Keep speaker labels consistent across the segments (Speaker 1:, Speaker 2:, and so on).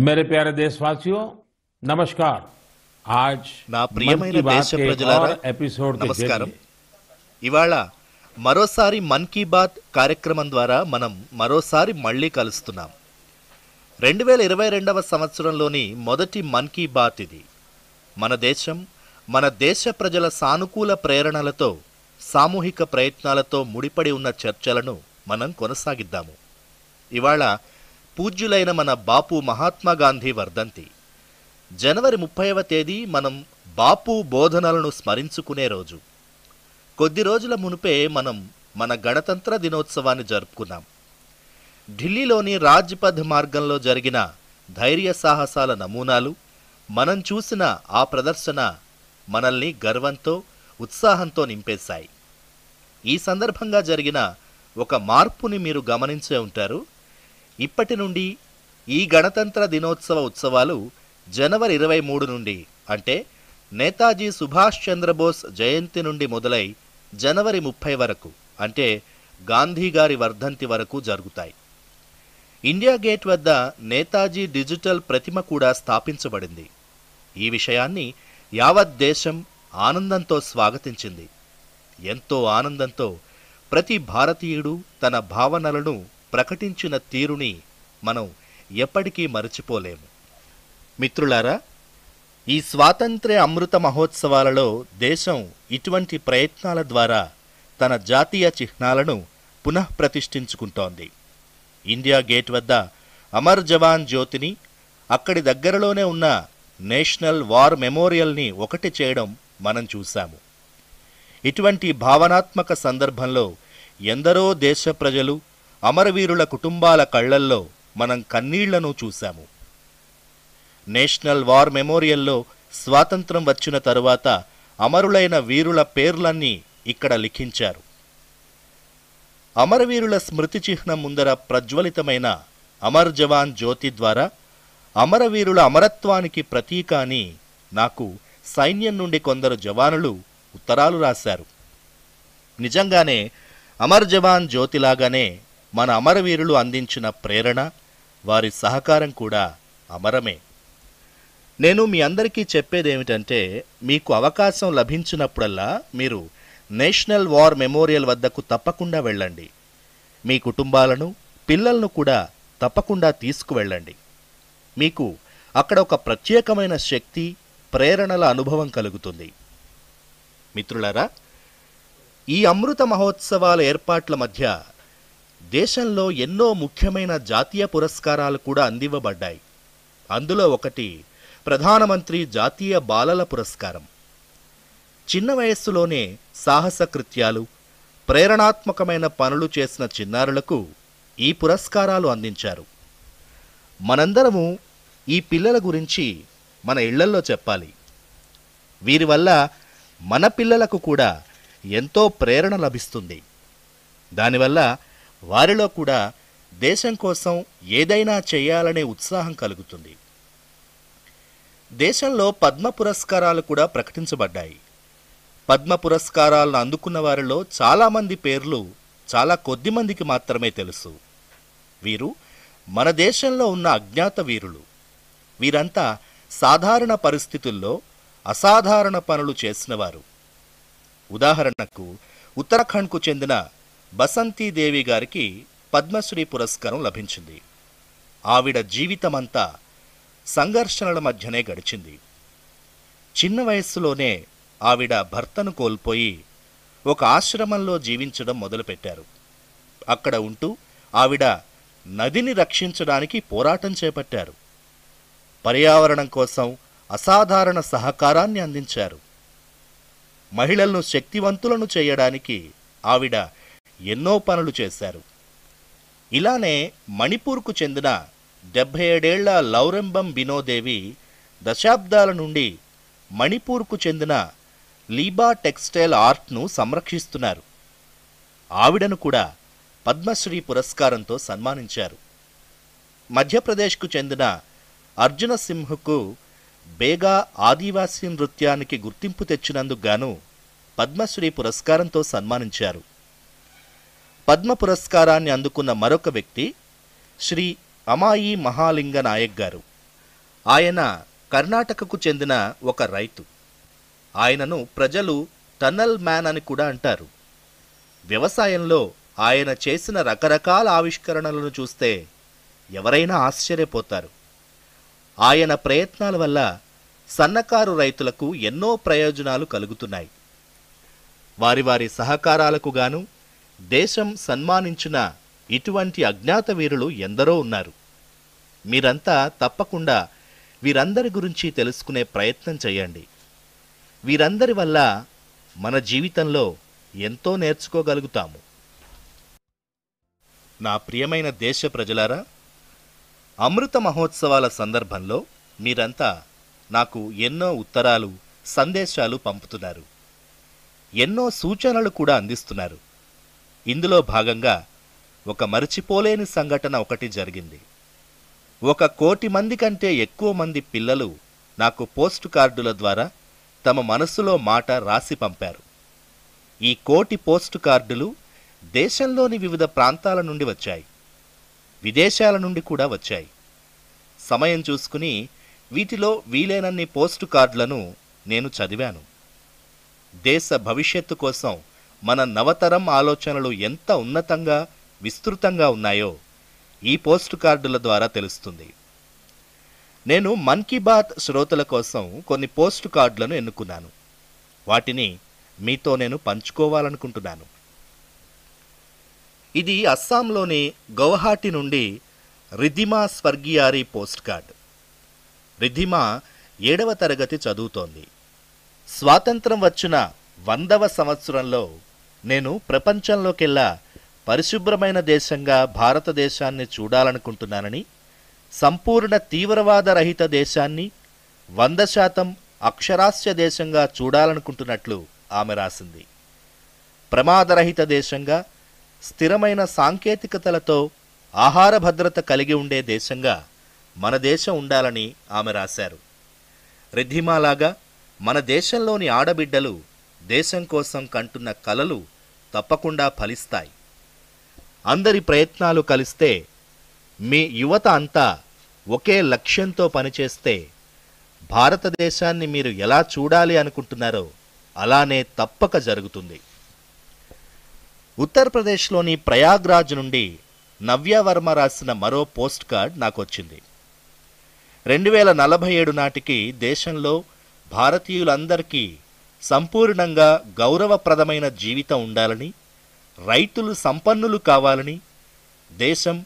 Speaker 1: मेरे प्यारे देशवासियों, नमस्कार। आज
Speaker 2: నా
Speaker 1: मन
Speaker 2: ప్రియమైన
Speaker 1: की
Speaker 2: దేశ
Speaker 1: बात के एक
Speaker 2: ప్రజలారా
Speaker 1: और एपिसोड के
Speaker 2: నమస్కారం.
Speaker 1: जरिए
Speaker 2: ఇవాళ మరోసారి మన్ కీ బాత్ కార్యక్రమం ద్వారా మనం మరోసారి మళ్ళీ కలుస్తున్నాం. 2022వ సంవత్సరంలోని మొదటి మన్ కీ బాత్ ఇది. మన దేశం, మన దేశ ప్రజల సానుకూల ప్రేరణలతో, సామూహిక ప్రయత్నాలతో ముడిపడి ఉన్న చర్చలను మనం కొనసాగిద్దాము. ఇవాళ పూజ్యులైన మన బాపు మహాత్మా గాంధీ వర్ధంతి. జనవరి 30వ తేదీ మనం బాపు బోధనలను స్మరించుకునే రోజు. కొద్ది రోజుల మునుపే మనం మన గణతంత్ర దినోత్సవాన్ని జరుపుకున్నాం. ఢిల్లీలోని రాజ్పథ్ మార్గంలో జరిగిన ధైర్య సాహసాల నమూనాలు, మనం చూసిన ఆ ప్రదర్శన మనల్ని గర్వంతో, ఉత్సాహంతో నింపేశాయి. ఈ సందర్భంగా జరిగిన ఒక మార్పుని మీరు గమనించే ఉంటారు. ఇప్పటి నుండి ఈ గణతంత్ర దినోత్సవ ఉత్సవాలు జనవరి 23 నుండి, అంటే నేతాజీ సుభాష్ చంద్రబోస్ జయంతి నుండి మొదలై జనవరి 30 వరకు, అంటే గాంధీ గారి వర్ధంతి వరకు జరుగుతాయి. ఇండియా గేట్ వద్ద నేతాజీ డిజిటల్ ప్రతిమ కూడా స్థాపించబడింది. ఈ విషయాన్ని యావత్ దేశం ఆనందంతో స్వాగతించింది. ఎంతో ఆనందంతో ప్రతి భారతీయుడు తన భావనలను ప్రకటించిన తీరుని మనం ఎప్పటికీ మరచిపోలేము. మిత్రులారా, ఈ స్వాతంత్ర్య అమృత మహోత్సవాలలో దేశం ఇటువంటి ప్రయత్నాల ద్వారా తన జాతీయ చిహ్నాలను పునఃప్రతిష్ఠించుకుంటోంది. ఇండియా గేట్ వద్ద అమర్ జవాన్ జ్యోతిని, అక్కడి దగ్గరలోనే ఉన్న నేషనల్ వార్ మెమోరియల్ని ఒకటి చేయడం మనం చూశాము. ఇటువంటి భావనాత్మక సందర్భంలో ఎందరో దేశ ప్రజలు, అమరవీరుల కుటుంబాల కళ్లల్లో మనం కన్నీళ్లను చూశాము. నేషనల్ వార్ మెమోరియల్లో స్వాతంత్రం వచ్చిన తరువాత అమరులైన వీరుల పేర్లన్నీ ఇక్కడ లిఖించారు. అమరవీరుల స్మృతి చిహ్నం ముందర ప్రజ్వలితమైన అమర్ జవాన్ జ్యోతి ద్వారా అమరవీరుల అమరత్వానికి ప్రతీక అని నాకు సైన్యం నుండి కొందరు జవానులు ఉత్తరాలు రాశారు. నిజంగానే అమర్ జవాన్ జ్యోతిలాగానే మన అమరవీరులు అందించిన ప్రేరణ, వారి సహకారం కూడా అమరమే. నేను మీ అందరికీ చెప్పేదేమిటంటే, మీకు అవకాశం లభించినప్పుడల్లా మీరు నేషనల్ వార్ మెమోరియల్ వద్దకు తప్పకుండా వెళ్ళండి. మీ కుటుంబాలను, పిల్లలను కూడా తప్పకుండా తీసుకువెళ్ళండి. మీకు అక్కడ ఒక ప్రత్యేకమైన శక్తి, ప్రేరణల అనుభవం కలుగుతుంది. మిత్రులారా, ఈ అమృత మహోత్సవాల ఏర్పాట్ల మధ్య దేశంలో ఎన్నో ముఖ్యమైన జాతీయ పురస్కారాలు కూడా అందివ్వబడ్డాయి. అందులో ఒకటి ప్రధానమంత్రి జాతీయ బాలల పురస్కారం. చిన్న వయస్సులోనే సాహస కృత్యాలు, ప్రేరణాత్మకమైన పనులు చేసిన చిన్నారులకు ఈ పురస్కారాలు అందించారు. మనందరము ఈ పిల్లల గురించి మన ఇళ్లల్లో చెప్పాలి. వీరి వల్ల మన పిల్లలకు కూడా ఎంతో ప్రేరణ లభిస్తుంది. దానివల్ల వారిలో కూడా దేశం కోసం ఏదైనా చేయాలనే ఉత్సాహం కలుగుతుంది. దేశంలో పద్మ పురస్కారాలు కూడా ప్రకటించబడ్డాయి. పద్మ పురస్కారాలను అందుకున్న వారిలో చాలామంది పేర్లు చాలా కొద్ది మందికి మాత్రమే తెలుసు. వీరు మన దేశంలో ఉన్న అజ్ఞాత వీరులు. వీరంతా సాధారణ పరిస్థితుల్లో అసాధారణ పనులు చేసినవారు. ఉదాహరణకు, ఉత్తరాఖండ్కు చెందిన బసంతీదేవి గారికి పద్మశ్రీ పురస్కారం లభించింది. ఆవిడ జీవితమంతా సంఘర్షణల మధ్యనే గడిచింది. చిన్న వయస్సులోనే ఆవిడ భర్తను కోల్పోయి ఒక ఆశ్రమంలో జీవించడం మొదలుపెట్టారు. అక్కడ ఉంటూ ఆవిడ నదిని రక్షించడానికి పోరాటం చేపట్టారు. పర్యావరణం కోసం అసాధారణ సహకారాన్ని అందించారు. మహిళలను శక్తివంతులను చేయడానికి ఆవిడ ఎన్నో పనులు చేశారు. ఇలానే మణిపూర్కు చెందిన 77 ఏళ్ల లౌరెంబం బినోదేవి దశాబ్దాల నుండి మణిపూర్కు చెందిన లీబా టెక్స్టైల్ ఆర్ట్ను సంరక్షిస్తున్నారు. ఆవిడను కూడా పద్మశ్రీ పురస్కారంతో సన్మానించారు. మధ్యప్రదేశ్కు చెందిన అర్జున సింహ్కు బేగా ఆదివాసీ నృత్యానికి గుర్తింపు తెచ్చినందుకు గాను పద్మశ్రీ పురస్కారంతో సన్మానించారు. పద్మ పురస్కారాన్ని అందుకున్న మరొక వ్యక్తి శ్రీ అమాయి మహాలింగ నాయక్ గారు. ఆయన కర్ణాటకకు చెందిన ఒక రైతు. ఆయనను ప్రజలు టన్నల్ మ్యాన్ అని కూడా అంటారు. వ్యవసాయంలో ఆయన చేసిన రకరకాల ఆవిష్కరణలను చూస్తే ఎవరైనా ఆశ్చర్యపోతారు. ఆయన ప్రయత్నాల వల్ల సన్నకారు రైతులకు ఎన్నో ప్రయోజనాలు కలుగుతున్నాయి. వారి వారి సహకారాలకు గాను దేశం సన్మానించిన ఇటువంటి అజ్ఞాత వీరులు ఎందరో ఉన్నారు. మీరంతా తప్పకుండా వీరందరి గురించి తెలుసుకునే ప్రయత్నం చేయండి. వీరందరి వల్ల మన జీవితంలో ఎంతో నేర్చుకోగలుగుతాము. నా ప్రియమైన దేశ ప్రజలారా, అమృత మహోత్సవాల సందర్భంలో మీరంతా నాకు ఎన్నో ఉత్తరాలు, సందేశాలు పంపుతున్నారు. ఎన్నో సూచనలు కూడా అందిస్తున్నారు. ఇందులో భాగంగా ఒక మరచిపోలేని సంఘటన ఒకటి జరిగింది. 1 కోటి మంది కంటే ఎక్కువ మంది పిల్లలు నాకు పోస్ట్ కార్డుల ద్వారా తమ మనసులో మాట రాసి పంపారు. ఈ 1 కోటి పోస్ట్ కార్డులు దేశంలోని వివిధ ప్రాంతాల నుండి వచ్చాయి. విదేశాల నుండి కూడా వచ్చాయి. సమయం చూసుకుని వీటిలో వీలైనన్ని పోస్ట్ కార్డులను నేను చదివాను. దేశ భవిష్యత్తు కోసం మన నవతరం ఆలోచనలు ఎంత ఉన్నతంగా, విస్తృతంగా ఉన్నాయో ఈ పోస్ట్ కార్డుల ద్వారా తెలుస్తుంది. నేను మన్ కీ బాత్ శ్రోతల కోసం కొన్ని పోస్ట్ కార్డులను ఎన్నుకున్నాను. వాటిని మీతో నేను పంచుకోవాలనుకుంటున్నాను. ఇది అస్సాంలోని గౌహాటి నుండి రిధిమా స్వర్గియారి పోస్ట్ కార్డ్. రిధిమా 7వ తరగతి చదువుతోంది. స్వాతంత్రం వచ్చిన 100వ సంవత్సరంలో నేను ప్రపంచంలోకెల్లా పరిశుభ్రమైన దేశంగా భారతదేశాన్ని చూడాలనుకుంటున్నానని, సంపూర్ణ తీవ్రవాద రహిత దేశాన్ని, 100% అక్షరాస్య దేశంగా చూడాలనుకుంటున్నట్లు ఆమె రాసింది. ప్రమాదరహిత దేశంగా, స్థిరమైన సాంకేతికతలతో ఆహార భద్రత కలిగి ఉండే దేశంగా మన దేశం ఉండాలని ఆమె రాశారు. రిధిమాలాగా మన దేశంలోని ఆడబిడ్డలు దేశం కోసం కంటున్న కలలు తప్పకుండా ఫలిస్తాయి. అందరి ప్రయత్నాలు కలిస్తే, మీ యువత అంతా ఒకే లక్ష్యంతో పనిచేస్తే భారతదేశాన్ని మీరు ఎలా చూడాలి అనుకుంటున్నారో అలానే తప్పక జరుగుతుంది. ఉత్తరప్రదేశ్లోని ప్రయాగ్రాజ్ నుండి నవ్య వర్మ రాసిన మరో పోస్ట్ కార్డ్ నాకొచ్చింది. 2047 నాటికి దేశంలో భారతీయులందరికీ సంపూర్ణంగా గౌరవప్రదమైన జీవితం ఉండాలని, రైతులు సంపన్నులు కావాలని, దేశం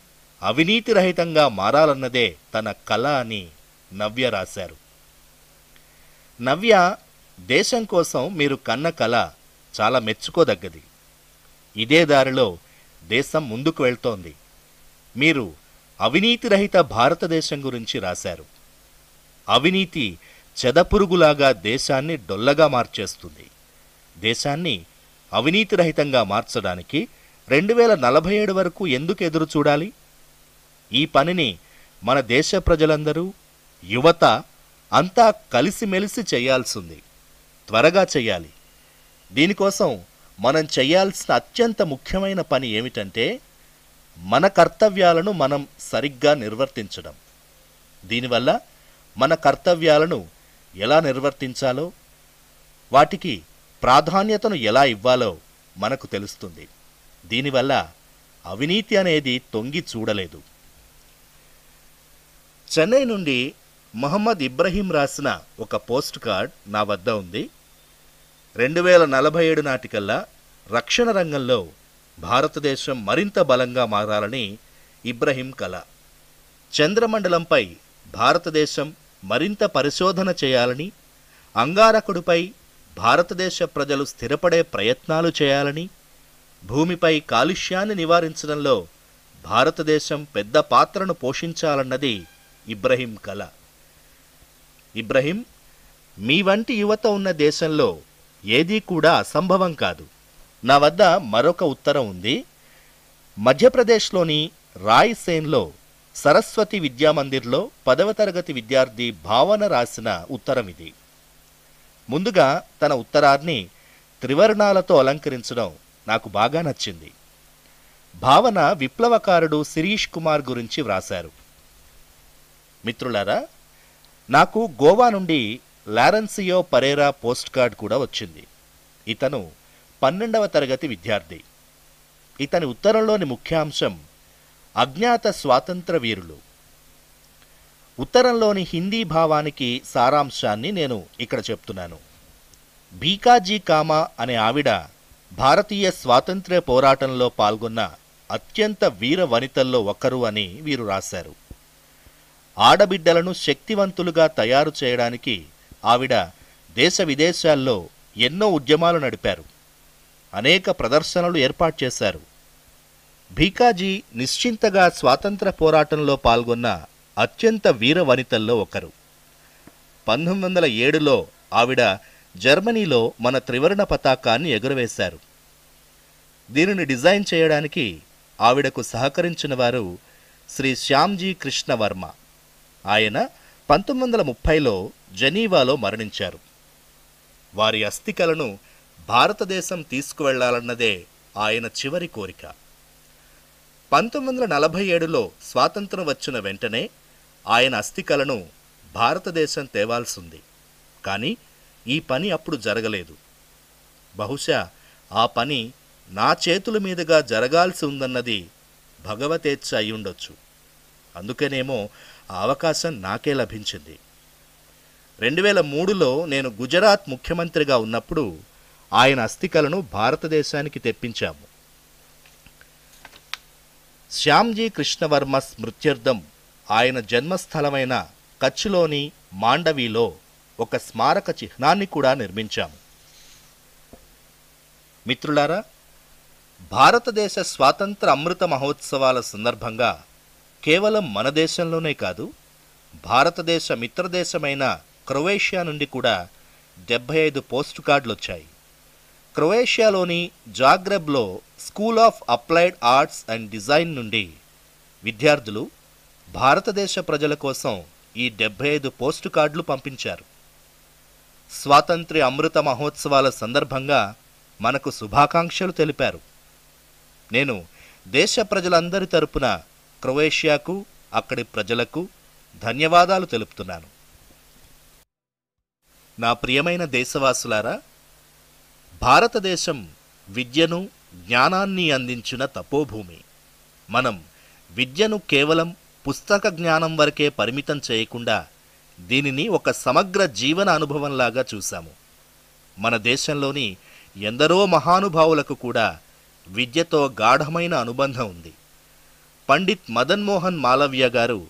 Speaker 2: అవినీతి రహితంగా మారాలన్నదే తన కల అని నవ్య రాశారు. నవ్య, దేశం కోసం మీరు కన్న కల చాలా మెచ్చుకోదగ్గది. ఇదే దారిలో దేశం ముందుకు వెళ్తోంది. మీరు అవినీతి రహిత భారతదేశం గురించి రాశారు. అవినీతి చెదపురుగులాగా దేశాన్ని డొల్లగా మార్చేస్తుంది. దేశాన్ని అవినీతి రహితంగా మార్చడానికి 2047 వరకు ఎందుకు ఎదురు చూడాలి? ఈ పనిని మన దేశ ప్రజలందరూ, యువత అంతా కలిసిమెలిసి చేయాల్సింది. త్వరగా చెయ్యాలి. దీనికోసం మనం చేయాల్సిన అత్యంత ముఖ్యమైన పని ఏమిటంటే మన కర్తవ్యాలను మనం సరిగ్గా నిర్వర్తించడం. దీనివల్ల మన కర్తవ్యాలను ఎలా నిర్వర్తించాలో, వాటికి ప్రాధాన్యతను ఎలా ఇవ్వాలో మనకు తెలుస్తుంది. దీనివల్ల అవినీతి అనేది తొంగి చూడలేదు. చెన్నై నుండి మహమ్మద్ ఇబ్రహీం రాసిన ఒక పోస్ట్ కార్డ్ నా వద్ద ఉంది. 2047 నాటికల్లా రక్షణ రంగంలో భారతదేశం మరింత బలంగా మారాలని ఇబ్రహీం కల. చంద్రమండలంపై భారతదేశం మరింత పరిశోధన చేయాలని, అంగారకుడిపై భారతదేశ ప్రజలు స్థిరపడే ప్రయత్నాలు చేయాలని, భూమిపై కాలుష్యాన్ని నివారించడంలో భారతదేశం పెద్ద పాత్రను పోషించాలన్నది ఇబ్రహీం కల. ఇబ్రహీం, మీ వంటి యువత ఉన్న దేశంలో ఏదీ కూడా అసంభవం కాదు. నా వద్ద మరొక ఉత్తరం ఉంది. మధ్యప్రదేశ్లోని రాయ్సేన్లో సరస్వతి విద్యామందిర్లో 10వ తరగతి విద్యార్థి భావన రాసిన ఉత్తరం ఇది. ముందుగా తన ఉత్తరాన్ని త్రివర్ణాలతో అలంకరించడం నాకు బాగా నచ్చింది. భావన విప్లవకారుడు శిరీష్ కుమార్ గురించి వ్రాశారు. మిత్రులారా, నాకు గోవా నుండి లారెన్సియో పరేరా పోస్ట్ కార్డ్ కూడా వచ్చింది. ఇతను 12వ తరగతి విద్యార్థి. ఇతని ఉత్తరంలోని ముఖ్యాంశం అజ్ఞాత స్వాతంత్ర వీరులు. ఉత్తరంలోని హిందీ భావానికి సారాంశాన్ని నేను ఇక్కడ చెప్తున్నాను. భీకాజీ కామా అనే ఆవిడ భారతీయ స్వాతంత్ర్య పోరాటంలో పాల్గొన్న అత్యంత వీర వనితల్లో ఒకరు అని వీరు రాశారు. ఆడబిడ్డలను శక్తివంతులుగా తయారు చేయడానికి ఆవిడ దేశ విదేశాల్లో ఎన్నో ఉద్యమాలు నడిపారు. అనేక ప్రదర్శనలు ఏర్పాటు చేశారు. భీకాజీ నిశ్చింతగా స్వాతంత్ర పోరాటంలో పాల్గొన్న అత్యంత వీర వనితల్లో ఒకరు. 1907లో ఆవిడ జర్మనీలో మన త్రివర్ణ పతాకాన్ని ఎగురవేశారు. దీనిని డిజైన్ చేయడానికి ఆవిడకు సహకరించిన వారు శ్రీ శ్యామ్జీ కృష్ణ వర్మ. ఆయన 1930లో జనీవాలో మరణించారు. వారి అస్థికలను భారతదేశం తీసుకువెళ్లాలన్నదే ఆయన చివరి కోరిక. 1947లో స్వాతంత్రం వచ్చిన వెంటనే ఆయన అస్థికలను భారతదేశం తేవాల్సింది. కానీ ఈ పని అప్పుడు జరగలేదు. బహుశా ఆ పని నా చేతుల మీదుగా జరగాల్సి ఉందన్నది భగవతేచ్ఛ అయ్యుండొచ్చు. అందుకనేమో ఆ అవకాశం నాకే లభించింది. 2003లో నేను గుజరాత్ ముఖ్యమంత్రిగా ఉన్నప్పుడు ఆయన అస్థికలను భారతదేశానికి తెప్పించాము. శ్యామ్జీ కృష్ణవర్మ స్మృత్యర్థం ఆయన జన్మస్థలమైన కచ్లోని మాండవీలో ఒక స్మారక చిహ్నాన్ని కూడా నిర్మించాము. మిత్రులారా, భారతదేశ స్వాతంత్ర అమృత మహోత్సవాల సందర్భంగా కేవలం మన దేశంలోనే కాదు, భారతదేశ మిత్రదేశమైన క్రొయేషియా నుండి కూడా 75 పోస్ట్ కార్డులు వచ్చాయి. క్రొయేషియాలోని జాగ్రెబ్లో school of applied arts and design నుండి విద్యార్థులు భారతదేశ ప్రజల కోసం ఈ 75 పోస్ట్ కార్డులు పంపించారు. స్వాతంత్ర్య అమృత మహోత్సవాల సందర్భంగా మనకు శుభాకాంక్షలు తెలిపారు. నేను దేశ ప్రజలందరి తరపున క్రొయేషియాకు, అక్కడి ప్రజలకు ధన్యవాదాలు తెలుపుతున్నాను. నా ప్రియమైన దేశవాసులారా, భారతదేశం విద్యను, జ్ఞానాన్ని అందించిన తపోభూమి. మనం విద్యను కేవలం పుస్తక జ్ఞానం వరకే పరిమితం చేయకుండా దీనిని ఒక సమగ్ర జీవన అనుభవంలాగా చూశాము. మన దేశంలోని ఎందరో మహానుభావులకు కూడా విద్యతో గాఢమైన అనుబంధం ఉంది. పండిత్ మదన్ మోహన్ మాలవ్య గారు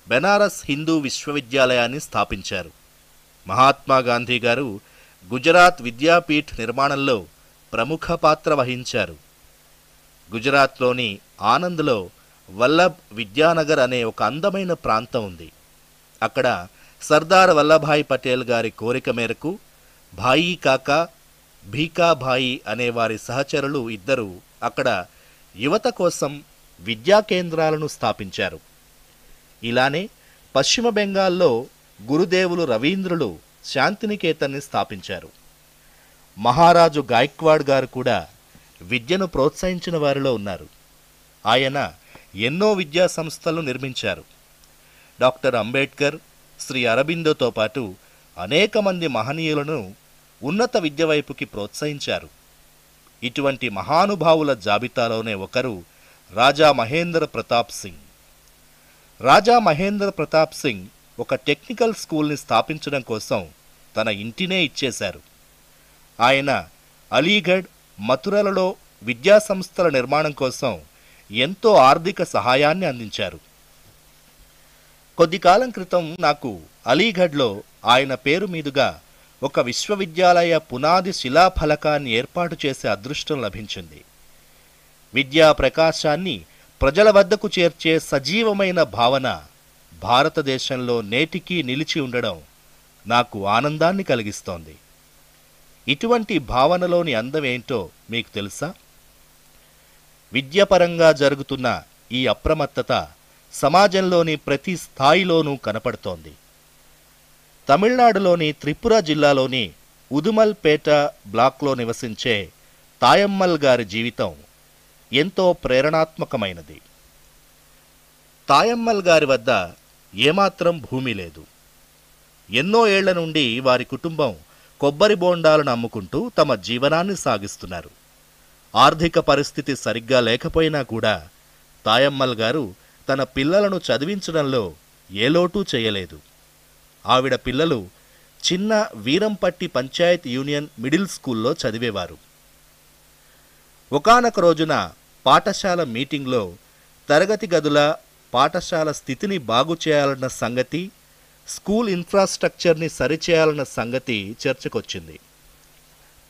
Speaker 2: బెనారస్ హిందూ విశ్వవిద్యాలయాన్ని స్థాపించారు. మహాత్మా గాంధీ గారు గుజరాత్ విద్యాపీఠ్ నిర్మాణంలో ప్రముఖ పాత్ర వహించారు. గుజరాత్లోని ఆనంద్లో వల్లభ్ విద్యానగర్ అనే ఒక అందమైన ప్రాంతం ఉంది. అక్కడ సర్దార్ వల్లభాయ్ పటేల్ గారి కోరిక మేరకు భాయి కాకా, భీకాభాయి అనే వారి సహచరులు ఇద్దరు అక్కడ యువత కోసం విద్యా కేంద్రాలను స్థాపించారు. ఇలానే పశ్చిమ బెంగాల్లో గురుదేవులు రవీంద్రులు శాంతినికేతన్ని స్థాపించారు. మహారాజు గాయక్వాడ్ గారు కూడా విద్యను ప్రోత్సహించిన వారిలో ఉన్నారు. ఆయన ఎన్నో విద్యా సంస్థలను నిర్మించారు. డాక్టర్ అంబేద్కర్, శ్రీ అరబిందోతో పాటు అనేక మంది మహనీయులను ఉన్నత విద్య వైపుకి ప్రోత్సహించారు. ఇటువంటి మహానుభావుల జాబితాలోనే ఒకరు రాజా మహేంద్ర ప్రతాప్ సింగ్. రాజా మహేంద్ర ప్రతాప్ సింగ్ ఒక టెక్నికల్ స్కూల్ని స్థాపించడం కోసం తన ఇంటినే ఇచ్చేశారు. ఆయన అలీగఢ్, మథురలలో విద్యా సంస్థల నిర్మాణం కోసం ఎంతో ఆర్థిక సహాయాన్ని అందించారు. కొద్ది కాలం క్రితం నాకు అలీగఢ్లో ఆయన పేరు మీదుగా ఒక విశ్వవిద్యాలయ పునాది శిలాఫలకాన్ని ఏర్పాటు చేసే అదృష్టం లభించింది. విద్యా ప్రకాశాన్ని ప్రజల వద్దకు చేర్చే సజీవమైన భావన భారతదేశంలో నేటికీ నిలిచి ఉండడం నాకు ఆనందాన్ని కలిగిస్తోంది. ఇటువంటి భావనలోని అందమేంటో మీకు తెలుసా? విద్యపరంగా జరుగుతున్న ఈ అప్రమత్తత సమాజంలోని ప్రతి స్థాయిలోనూ కనపడుతోంది. తమిళనాడులోని త్రిపుర జిల్లాలోని ఉదుమల్పేట బ్లాక్లో నివసించే తాయమ్మల్ గారి జీవితం ఎంతో ప్రేరణాత్మకమైనది. తాయమ్మల్ గారి వద్ద ఏమాత్రం భూమి లేదు. ఎన్నో ఏళ్ల నుండి వారి కుటుంబం కొబ్బరి బోండాలను అమ్ముకుంటూ తమ జీవనాన్ని సాగిస్తున్నారు. ఆర్థిక పరిస్థితి సరిగ్గా లేకపోయినా కూడా తాయమ్మల్ గారు తన పిల్లలను చదివించడంలో ఏ లోటూ చేయలేదు. ఆవిడ పిల్లలు చిన్న వీరంపట్టి పంచాయత్ యూనియన్ మిడిల్ స్కూల్లో చదివేవారు. ఒకానొక రోజున పాఠశాల మీటింగ్లో తరగతి గదుల పాఠశాల స్థితిని బాగు చేయాలన్న సంగతి, స్కూల్ ఇన్ఫ్రాస్ట్రక్చర్ని సరిచేయాలన్న సంగతి చర్చకొచ్చింది.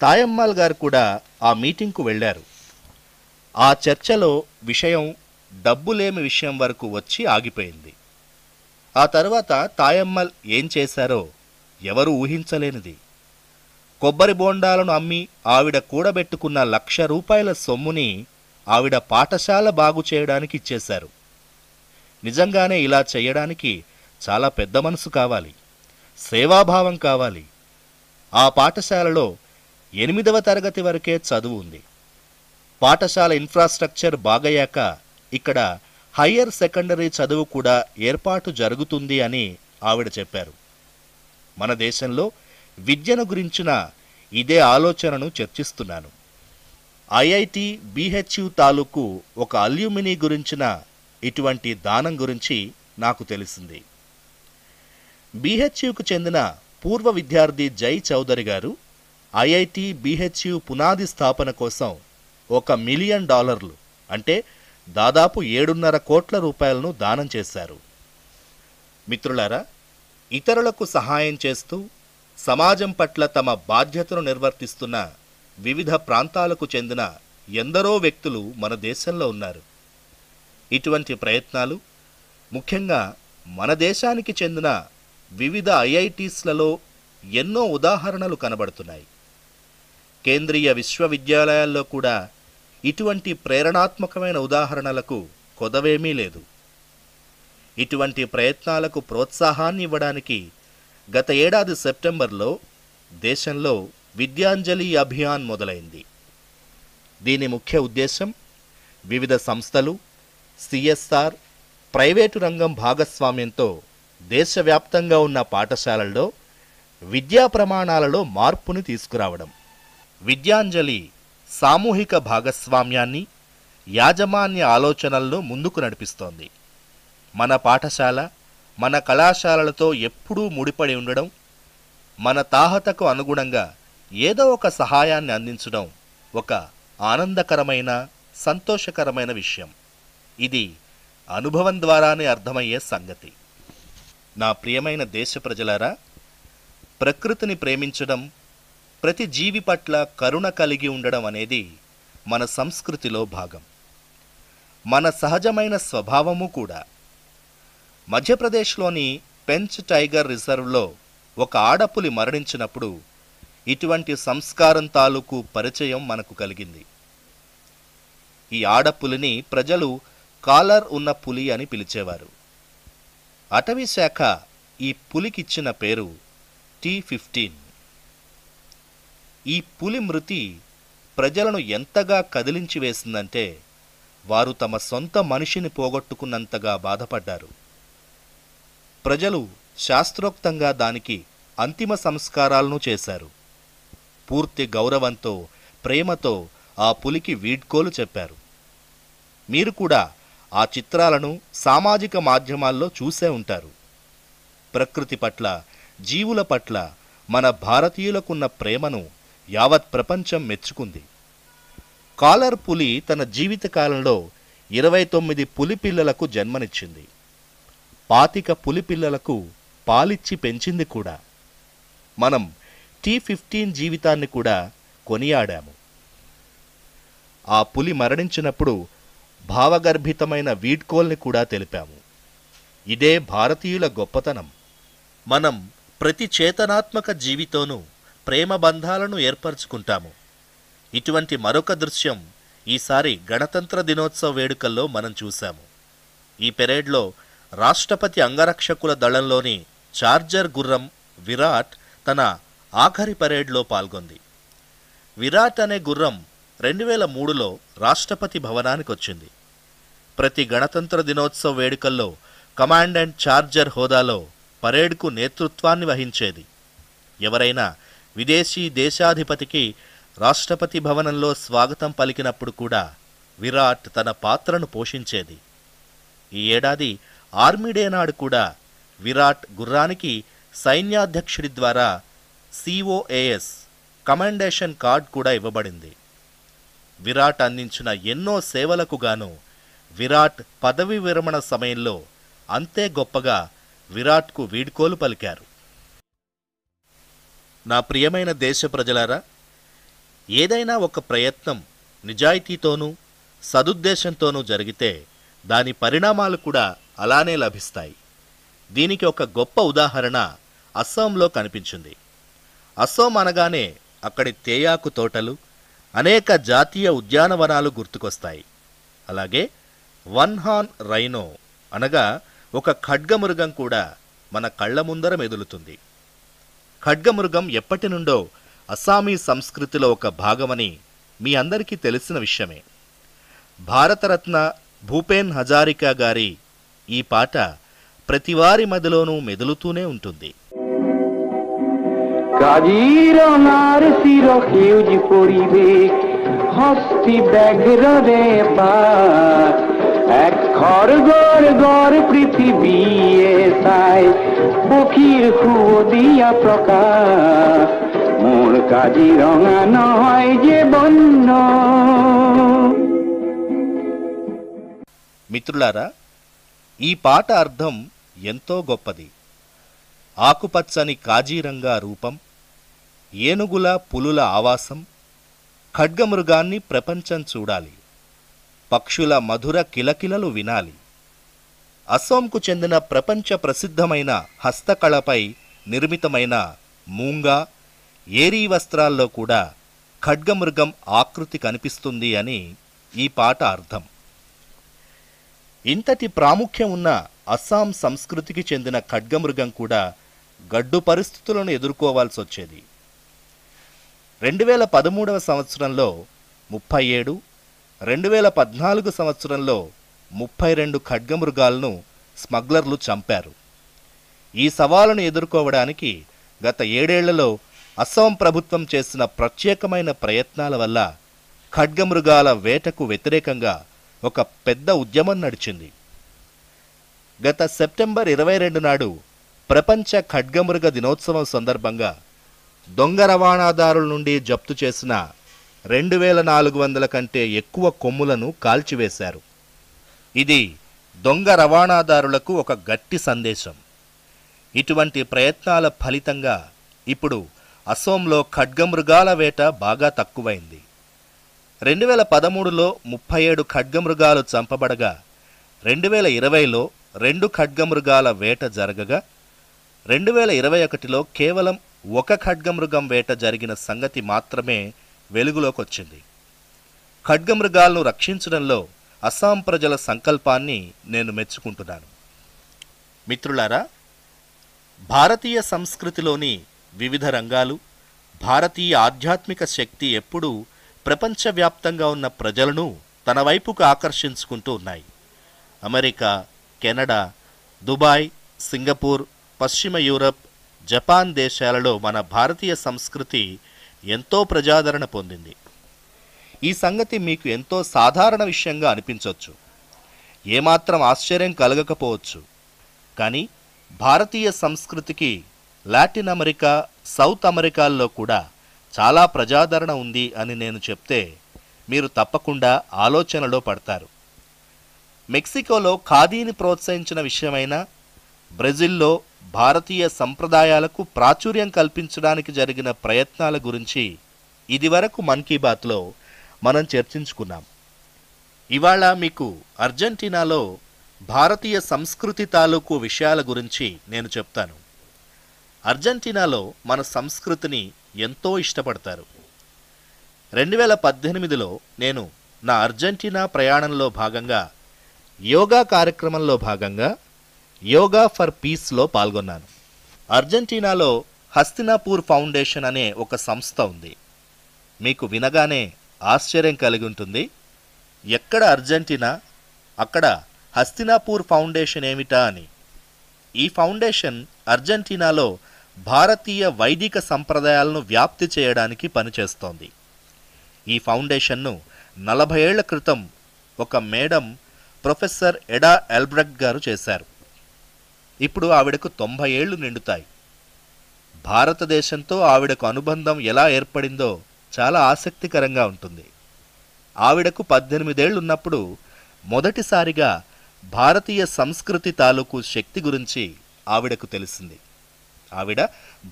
Speaker 2: తాయమ్మాల్ గారు కూడా ఆ మీటింగ్కు వెళ్ళారు. ఆ చర్చలో విషయం డబ్బులేమి విషయం వరకు వచ్చి ఆగిపోయింది. ఆ తర్వాత తాయమ్మల్ ఏం చేశారో ఎవరూ ఊహించలేనిది. కొబ్బరి బోండాలను అమ్మి ఆవిడ కూడబెట్టుకున్న ₹1,00,000 సొమ్ముని ఆవిడ పాఠశాల బాగు చేయడానికి ఇచ్చేశారు. నిజంగానే ఇలా చేయడానికి చాలా పెద్ద మనసు కావాలి, సేవాభావం కావాలి. ఆ పాఠశాలలో 8వ తరగతి వరకే చదువు ఉంది. పాఠశాల ఇన్ఫ్రాస్ట్రక్చర్ బాగయ్యాక ఇక్కడ హయ్యర్ సెకండరీ చదువు కూడా ఏర్పాటు జరుగుతుంది అని ఆవిడ చెప్పారు. మన దేశంలో విద్యను గురించిన ఇదే ఆలోచనను చర్చిస్తున్నాను. ఐఐటి బిహెచ్యు తాలూకు ఒక అల్యూమినీ గురించిన ఇటువంటి దానం గురించి నాకు తెలిసింది. బిహెచ్యుకు చెందిన పూర్వ విద్యార్థి జై చౌదరి గారు ఐఐటి బిహెచ్యు పునాది స్థాపన కోసం $1 మిలియన్ అంటే దాదాపు 7.5 కోట్ల రూపాయలను దానం చేశారు. మిత్రులారా, ఇతరులకు సహాయం చేస్తూ సమాజం పట్ల తమ బాధ్యతను నిర్వర్తిస్తున్న వివిధ ప్రాంతాలకు చెందిన ఎందరో వ్యక్తులు మన దేశంలో ఉన్నారు. ఇటువంటి ప్రయత్నాలు ముఖ్యంగా మన దేశానికి చెందిన వివిధ ఐఐటీస్లలో ఎన్నో ఉదాహరణలు కనబడుతున్నాయి. కేంద్రీయ విశ్వవిద్యాలయాల్లో కూడా ఇటువంటి ప్రేరణాత్మకమైన ఉదాహరణలకు కొదవేమీ లేదు. ఇటువంటి ప్రయత్నాలకు ప్రోత్సాహాన్ని ఇవ్వడానికి గత ఏడాది సెప్టెంబర్లో దేశంలో విద్యాంజలి అభియాన్ మొదలైంది. దీని ముఖ్య ఉద్దేశం వివిధ సంస్థలు, సిఎస్ఆర్, ప్రైవేటు రంగం భాగస్వామ్యంతో దేశవ్యాప్తంగా ఉన్న పాఠశాలల్లో విద్యా ప్రమాణాలలో మార్పుని తీసుకురావడం. విద్యాంజలి సామూహిక భాగస్వామ్యాన్ని, యాజమాన్య ఆలోచనలను ముందుకు నడిపిస్తోంది. మన పాఠశాల, మన కళాశాలలతో ఎప్పుడూ ముడిపడి ఉండడం, మన తాహతకు అనుగుణంగా ఏదో ఒక సహాయాన్ని అందించడం ఒక ఆనందకరమైన, సంతోషకరమైన విషయం. ఇది అనుభవం ద్వారానే అర్థమయ్యే సంగతి. నా ప్రియమైన దేశ ప్రజలారా, ప్రకృతిని ప్రేమించడం, ప్రతి జీవి పట్ల కరుణ కలిగి ఉండడం అనేది మన సంస్కృతిలో భాగం, మన సహజమైన స్వభావము కూడా. మధ్యప్రదేశ్లోని పెంచ్ టైగర్ రిజర్వ్లో ఒక ఆడపులి మరణించినప్పుడు ఇటువంటి సంస్కారం తాలూకు పరిచయం మనకు కలిగింది. ఈ ఆడపులిని ప్రజలు కాలర్ ఉన్న పులి అని పిలిచేవారు. అటవీ శాఖ ఈ పులికిచ్చిన పేరు T15. ఈ పులి మృతి ప్రజలను ఎంతగా కదిలించి వేసిందంటే వారు తమ సొంత మనిషిని పోగొట్టుకున్నంతగా బాధపడ్డారు. ప్రజలు శాస్త్రోక్తంగా దానికి అంతిమ సంస్కారాలను చేశారు. పూర్తి గౌరవంతో, ప్రేమతో ఆ పులికి వీడ్కోలు చెప్పారు. మీరు కూడా ఆ చిత్రాలను సామాజిక మాధ్యమాల్లో చూసే ఉంటారు. ప్రకృతి పట్ల, జీవుల పట్ల మన భారతీయులకున్న ప్రేమను యావత్ ప్రపంచం మెచ్చుకుంది. కాలర్ పులి తన జీవితకాలంలో 29 పులి పిల్లలకు జన్మనిచ్చింది. 25 పులి పిల్లలకు పాలిచ్చి పెంచింది కూడా. మనం T15 జీవితాన్ని కూడా కొనియాడాము. ఆ పులి మరణించినప్పుడు భావగర్భితమైన వీడ్కోల్ని కూడా తెలిపాము. ఇదే భారతీయుల గొప్పతనం. మనం ప్రతి చేతనాత్మక జీవితోనూ ప్రేమ బంధాలను ఏర్పరచుకుంటాము. ఇటువంటి మరొక దృశ్యం ఈసారి గణతంత్ర దినోత్సవ వేడుకల్లో మనం చూశాము. ఈ పెరేడ్లో రాష్ట్రపతి అంగరక్షకుల దళంలోని చార్జర్ గుర్రం విరాట్ తన ఆఖరి పరేడ్లో పాల్గొంది. విరాట్ అనే గుర్రం 2003లో రాష్ట్రపతి భవనానికి వచ్చింది. ప్రతి గణతంత్ర దినోత్సవ వేడుకల్లో కమాండెంట్ చార్జర్ హోదాలో పరేడ్కు నేతృత్వాన్ని వహించేది. ఎవరైనా విదేశీ దేశాధిపతికి రాష్ట్రపతి భవనంలో స్వాగతం పలికినప్పుడు కూడా విరాట్ తన పాత్రను పోషించేది. ఈ ఏడాది ఆర్మీ డే నాడు కూడా విరాట్ గుర్రానికి సైన్యాధ్యక్షుడి ద్వారా COAS కమాండేషన్ కార్డ్ కూడా ఇవ్వబడింది. విరాట్ అందించిన ఎన్నో సేవలకు గాను విరాట్ పదవి విరమణ సమయంలో అంతే గొప్పగా విరాట్కు వీడ్కోలు పలికారు. నా ప్రియమైన దేశ ప్రజలారా, ఏదైనా ఒక ప్రయత్నం నిజాయితీతోనూ సదుద్దేశంతోనూ జరిగితే దాని పరిణామాలు కూడా అలానే లభిస్తాయి. దీనికి ఒక గొప్ప ఉదాహరణ అస్సాంలో కనిపించింది. అస్సాం అనగానే అక్కడి తేయాకు తోటలు, అనేక జాతీయ ఉద్యానవనాలు గుర్తుకొస్తాయి. అలాగే వన్ హార్న్ రైనో అనగా ఒక ఖడ్గమృగం కూడా మన కళ్ల ముందర మెదులుతుంది. ఖడ్గమృగం ఎప్పటి నుండో అస్సామీ సంస్కృతిలో ఒక భాగమని మీ అందరికీ తెలిసిన విషయమే. భారతరత్న భూపేన్ హజారికా గారి ఈ పాట ప్రతివారి మదిలోనూ మెదులుతూనే ఉంటుంది.
Speaker 3: কাজিৰঙাৰ চিৰ সেউজ পৰিৱেশ হস্তি ব্যাঘ্ৰৰে পাত এক খড়গড় গড় পৃথিৱীয়ে চাই পক্ষীৰ সুৱদীয়া প্ৰকাশ মোৰ কাজিৰঙা নহয় যে বন্য.
Speaker 2: మిత్రులారా, ఈ పాట అర్థం ఎంతో గొప్పది. ఆకుపచ్చని కాజీరంగా రూపం, ఏనుగుల పులుల ఆవాసం, ఖడ్గమృగాన్ని ప్రపంచం చూడాలి, పక్షుల మధుర కిలకిలలు వినాలి. అస్సాంకు చెందిన ప్రపంచ ప్రసిద్ధమైన హస్తకళపై నిర్మితమైన మూంగా, ఏరీ వస్త్రాల్లో కూడా ఖడ్గమృగం ఆకృతి కనిపిస్తుంది అని ఈ పాట అర్థం. ఇంతటి ప్రాముఖ్యం ఉన్న అస్సాం సంస్కృతికి చెందిన ఖడ్గమృగం కూడా గడ్డు పరిస్థితులను ఎదుర్కోవాల్సి వచ్చేది. 2013 సంవత్సరంలో 37, 2014 సంవత్సరంలో 32 ఖడ్గమృగాలను స్మగ్లర్లు చంపారు. ఈ సవాలును ఎదుర్కోవడానికి గత 7 ఏళ్లలో అస్సాం ప్రభుత్వం చేసిన ప్రత్యేకమైన ప్రయత్నాల వల్ల ఖడ్గమృగాల వేటకు వ్యతిరేకంగా ఒక పెద్ద ఉద్యమం నడిచింది. గత సెప్టెంబర్ 22 నాడు ప్రపంచ ఖడ్గమృగ దినోత్సవం సందర్భంగా దొంగ రవాణాదారుల నుండి జప్తు చేసిన 2400 కంటే ఎక్కువ కొమ్ములను కాల్చివేశారు. ఇది దొంగ రవాణాదారులకు ఒక గట్టి సందేశం. ఇటువంటి ప్రయత్నాల ఫలితంగా ఇప్పుడు అస్సాంలో ఖడ్గమృగాల వేట బాగా తక్కువైంది. 2013లో 37 ఖడ్గమృగాలు చంపబడగా 2020లో 2 ఖడ్గమృగాల వేట జరగగా 2021లో కేవలం 1 ఖడ్గమృగం వేట జరిగిన సంగతి మాత్రమే వెలుగులోకొచ్చింది. ఖడ్గమృగాలను రక్షించడంలో అస్సాం ప్రజల సంకల్పాన్ని నేను మెచ్చుకుంటున్నాను. మిత్రులారా, భారతీయ సంస్కృతిలోని వివిధ రంగాలు, భారతీయ ఆధ్యాత్మిక శక్తి ఎప్పుడూ ప్రపంచవ్యాప్తంగా ఉన్న ప్రజలను తన వైపుకు ఆకర్షించుకుంటూ ఉన్నాయి. అమెరికా, కెనడా, దుబాయ్, సింగపూర్, పశ్చిమ యూరప్, జపాన్ దేశాలలో మన భారతీయ సంస్కృతి ఎంతో ప్రజాదరణ పొందింది. ఈ సంగతి మీకు ఎంతో సాధారణ విషయంగా అనిపించవచ్చు, ఏమాత్రం ఆశ్చర్యం కలగకపోవచ్చు. కానీ భారతీయ సంస్కృతికి లాటిన్ అమెరికా, సౌత్ అమెరికాల్లో కూడా చాలా ప్రజాదరణ ఉంది అని నేను చెప్తే మీరు తప్పకుండా ఆలోచనలో పడతారు. మెక్సికోలో ఖాదీని ప్రోత్సహించిన విషయమైనా, బ్రెజిల్లో భారతీయ సంప్రదాయాలకు ప్రాచుర్యం కల్పించడానికి జరిగిన ప్రయత్నాల గురించి ఇదివరకు మన్ కీ బాత్లో మనం చర్చించుకున్నాం. ఇవాళ మీకు అర్జెంటీనాలో భారతీయ సంస్కృతి తాలూకు విషయాల గురించి నేను చెప్తాను. అర్జెంటీనాలో మన సంస్కృతిని ఎంతో ఇష్టపడతారు. 2018లో నేను నా అర్జెంటీనా ప్రయాణంలో భాగంగా యోగా కార్యక్రమంలో భాగంగా యోగా ఫర్ పీస్లో పాల్గొన్నాను. అర్జెంటీనాలో హస్తినాపూర్ ఫౌండేషన్ అనే ఒక సంస్థ ఉంది. మీకు వినగానే ఆశ్చర్యం కలిగి ఉంటుంది. ఎక్కడ అర్జెంటీనా, అక్కడ హస్తినాపూర్ ఫౌండేషన్ ఏమిటా అని. ఈ ఫౌండేషన్ అర్జెంటీనాలో భారతీయ వైదిక సంప్రదాయాలను వ్యాప్తి చేయడానికి పనిచేస్తోంది. ఈ ఫౌండేషన్ను 40 ఏళ్ల క్రితం ఒక మేడం ప్రొఫెసర్ ఎడా ఎల్బ్రెక్ట్ గారు చేశారు. ఇప్పుడు ఆవిడకు 90 ఏళ్లు నిండుతాయి. భారతదేశంతో ఆవిడకు అనుబంధం ఎలా ఏర్పడిందో చాలా ఆసక్తికరంగా ఉంటుంది. ఆవిడకు 18 ఏళ్లున్నప్పుడు మొదటిసారిగా భారతీయ సంస్కృతి తాలూకు శక్తి గురించి ఆవిడకు తెలిసింది. ఆవిడ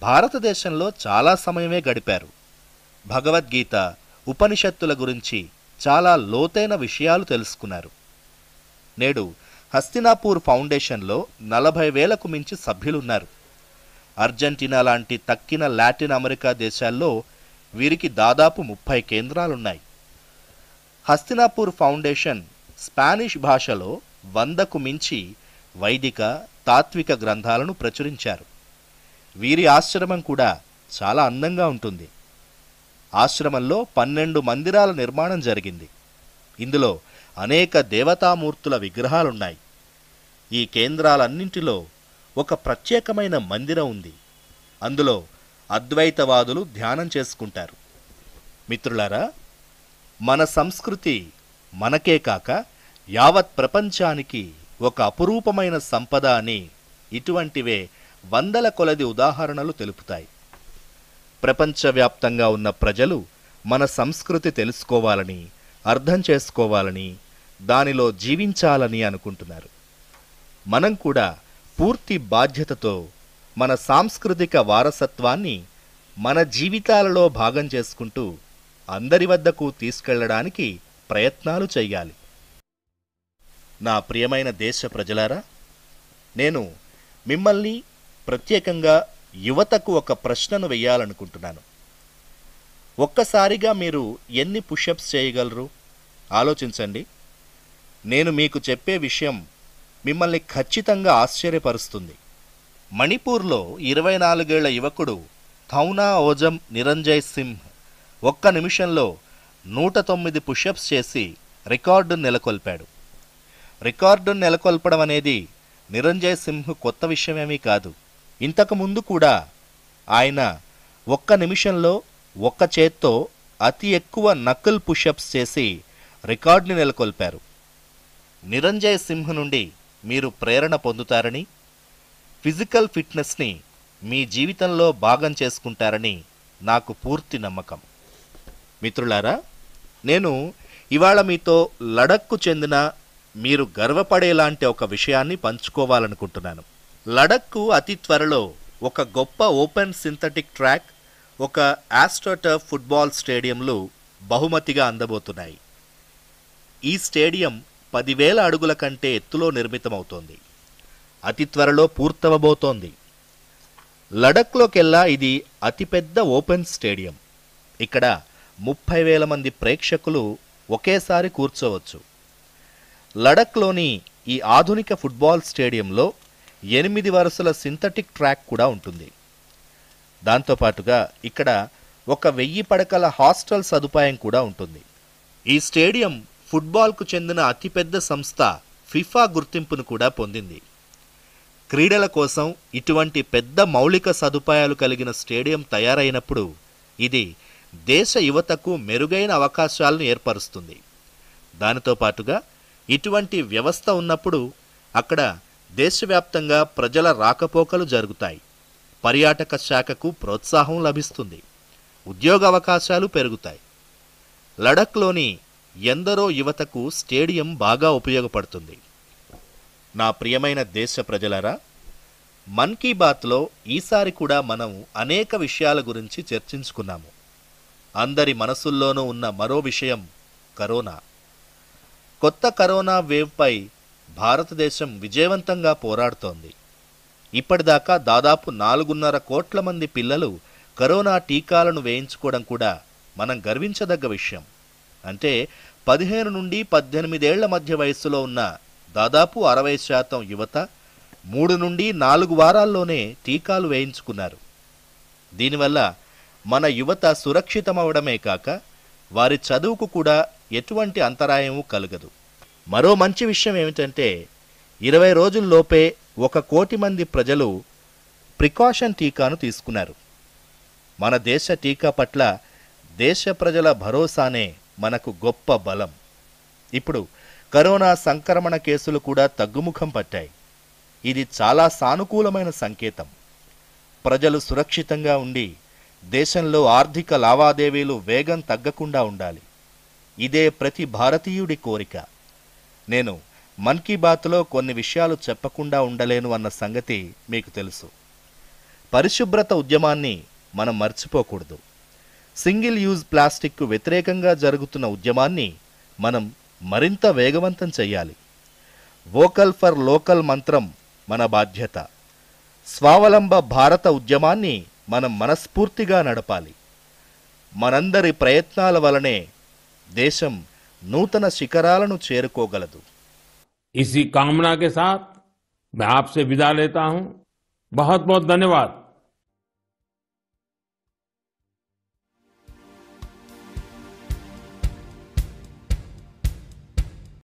Speaker 2: భారతదేశంలో చాలా సమయమే గడిపారు. భగవద్గీత, ఉపనిషత్తుల గురించి చాలా లోతైన విషయాలు తెలుసుకున్నారు. నేడు హస్తినాపూర్ ఫౌండేషన్లో 40,000కు మించి సభ్యులున్నారు. అర్జెంటీనా లాంటి తక్కిన లాటిన్ అమెరికా దేశాల్లో వీరికి దాదాపు 30 కేంద్రాలున్నాయి. హస్తినాపూర్ ఫౌండేషన్ స్పానిష్ భాషలో 100కు మించి వైదిక, తాత్విక గ్రంథాలను ప్రచురించారు. వీరి ఆశ్రమం కూడా చాలా అందంగా ఉంటుంది. ఆశ్రమంలో 12 మందిరాల నిర్మాణం జరిగింది. ఇందులో అనేక దేవతామూర్తుల విగ్రహాలున్నాయి. ఈ కేంద్రాలన్నింటిలో ఒక ప్రత్యేకమైన మందిరం ఉంది. అందులో అద్వైతవాదులు ధ్యానం చేసుకుంటారు. మిత్రులారా, మన సంస్కృతి మనకే కాక యావత్ ప్రపంచానికి ఒక అపురూపమైన సంపద అని ఇటువంటివే 100ల కొలది ఉదాహరణలు తెలుపుతాయి. ప్రపంచవ్యాప్తంగా ఉన్న ప్రజలు మన సంస్కృతి తెలుసుకోవాలని, అర్థం చేసుకోవాలని, దానిలో జీవించాలని అనుకుంటున్నారు. మనం కూడా పూర్తి బాధ్యతతో మన సాంస్కృతిక వారసత్వాన్ని మన జీవితాలలో భాగం చేసుకుంటూ అందరి వద్దకు తీసుకెళ్లడానికి ప్రయత్నాలు చెయ్యాలి. నా ప్రియమైన దేశ ప్రజలారా, నేను మిమ్మల్ని, ప్రత్యేకంగా యువతకు ఒక ప్రశ్నను వెయ్యాలనుకుంటున్నాను. ఒక్కసారిగా మీరు ఎన్ని పుషప్స్ చేయగలరు? ఆలోచించండి. నేను మీకు చెప్పే విషయం మిమ్మల్ని ఖచ్చితంగా ఆశ్చర్యపరుస్తుంది. మణిపూర్లో 24 ఏళ్ల యువకుడు థౌనా ఓజం నిరంజయ్ సింహ్ 1 నిమిషంలో 109 పుషప్స్ చేసి రికార్డును నెలకొల్పాడు. రికార్డును నెలకొల్పడం అనేది నిరంజయ్ సింహ్ కొత్త విషయమేమీ కాదు. ఇంతకు ముందు కూడా ఆయన 1 నిమిషంలో 1 చేత్తో అతి ఎక్కువ నకిల్ పుషప్స్ చేసి రికార్డుని నెలకొల్పారు. నిరంజయ్ సింహ్ నుండి మీరు ప్రేరణ పొందుతారని, ఫిజికల్ ఫిట్నెస్ని మీ జీవితంలో భాగం చేసుకుంటారని నాకు పూర్తి నమ్మకం. మిత్రులారా, నేను ఇవాళ మీతో లడఖ్కు చెందిన మీరు గర్వపడేలాంటి ఒక విషయాన్ని పంచుకోవాలనుకుంటున్నాను. లడఖ్కు అతి త్వరలో ఒక గొప్ప ఓపెన్ సింథటిక్ ట్రాక్, ఒక ఆస్ట్రోటర్ఫ్ ఫుట్బాల్ స్టేడియంలు బహుమతిగా అందబోతున్నాయి. ఈ స్టేడియం 10,000 అడుగుల కంటే ఎత్తులో నిర్మితమవుతోంది. అతి త్వరలో పూర్తవబోతోంది. లడఖ్లోకెల్లా ఇది అతిపెద్ద ఓపెన్ స్టేడియం. ఇక్కడ 30,000 మంది ప్రేక్షకులు ఒకేసారి కూర్చోవచ్చు. లడఖ్లోని ఈ ఆధునిక ఫుట్బాల్ స్టేడియంలో 8 వరుసల సింథటిక్ ట్రాక్ కూడా ఉంటుంది. దాంతోపాటుగా ఇక్కడ 1,000 పడకల హాస్టల్ సదుపాయం కూడా ఉంటుంది. ఈ స్టేడియం ఫుట్బాల్కు చెందిన అతిపెద్ద సంస్థ ఫిఫా గుర్తింపును కూడా పొందింది. క్రీడల కోసం ఇటువంటి పెద్ద మౌలిక సదుపాయాలు కలిగిన స్టేడియం తయారైనప్పుడు ఇది దేశ యువతకు మెరుగైన అవకాశాలను ఏర్పరుస్తుంది. దానితో పాటుగా ఇటువంటి వ్యవస్థ ఉన్నప్పుడు అక్కడ దేశవ్యాప్తంగా ప్రజల రాకపోకలు జరుగుతాయి. పర్యాటక శాఖకు ప్రోత్సాహం లభిస్తుంది. ఉద్యోగ అవకాశాలు పెరుగుతాయి. లడఖ్లోని ఎందరో యువతకు స్టేడియం బాగా ఉపయోగపడుతుంది. నా ప్రియమైన దేశ ప్రజలారా, మన్ కీ బాత్లో ఈసారి కూడా మనం అనేక విషయాల గురించి చర్చించుకున్నాము. అందరి మనసుల్లోనూ ఉన్న మరో విషయం కరోనా. కొత్త కరోనా వేవ్పై భారతదేశం విజయవంతంగా పోరాడుతోంది. ఇప్పటిదాకా దాదాపు 4.5 కోట్ల మంది పిల్లలు కరోనా టీకాలను వేయించుకోవడం కూడా మనం గర్వించదగ్గ విషయం. అంటే 15 నుండి 18 ఏళ్ల మధ్య వయస్సులో ఉన్న దాదాపు 60% యువత 3 నుండి 4 వారాల్లోనే టీకాలు వేయించుకున్నారు. దీనివల్ల మన యువత సురక్షితమవడమే కాక వారి చదువుకు కూడా ఎటువంటి అంతరాయము కలగదు. మరో మంచి విషయం ఏమిటంటే 20 రోజుల్లోపే 1 కోటి మంది ప్రజలు ప్రికాషన్ టీకాను తీసుకున్నారు. మన దేశ టీకా పట్ల దేశ ప్రజల భరోసానే మనకు గొప్ప బలం. ఇప్పుడు కరోనా సంక్రమణ కేసులు కూడా తగ్గుముఖం పట్టాయి. ఇది చాలా సానుకూలమైన సంకేతం. ప్రజలు సురక్షితంగా ఉండి దేశంలో ఆర్థిక లావాదేవీలు వేగం తగ్గకుండా ఉండాలి. ఇదే ప్రతి భారతీయుడి కోరిక. నేను మన్ కీ బాత్లో కొన్ని విషయాలు చెప్పకుండా ఉండలేను అన్న సంగతి మీకు తెలుసు. పరిశుభ్రత ఉద్యమాన్ని మనం మర్చిపోకూడదు. సింగిల్ యూజ్ ప్లాస్టిక్కు వ్యతిరేకంగా జరుగుతున్న ఉద్యమాన్ని మనం మరింత వేగవంతం చెయ్యాలి. వోకల్ ఫర్ లోకల్ మంత్రం మన బాధ్యత. స్వావలంబ భారత ఉద్యమాన్ని మనం మనస్ఫూర్తిగా నడపాలి. మనందరి ప్రయత్నాల వలనే దేశం నూతన శిఖరాలను చేరుకోగలదు.
Speaker 1: इसी कामना के साथ मैं आपसे विदा लेता हूं। बहुत बहुत धन्यवाद।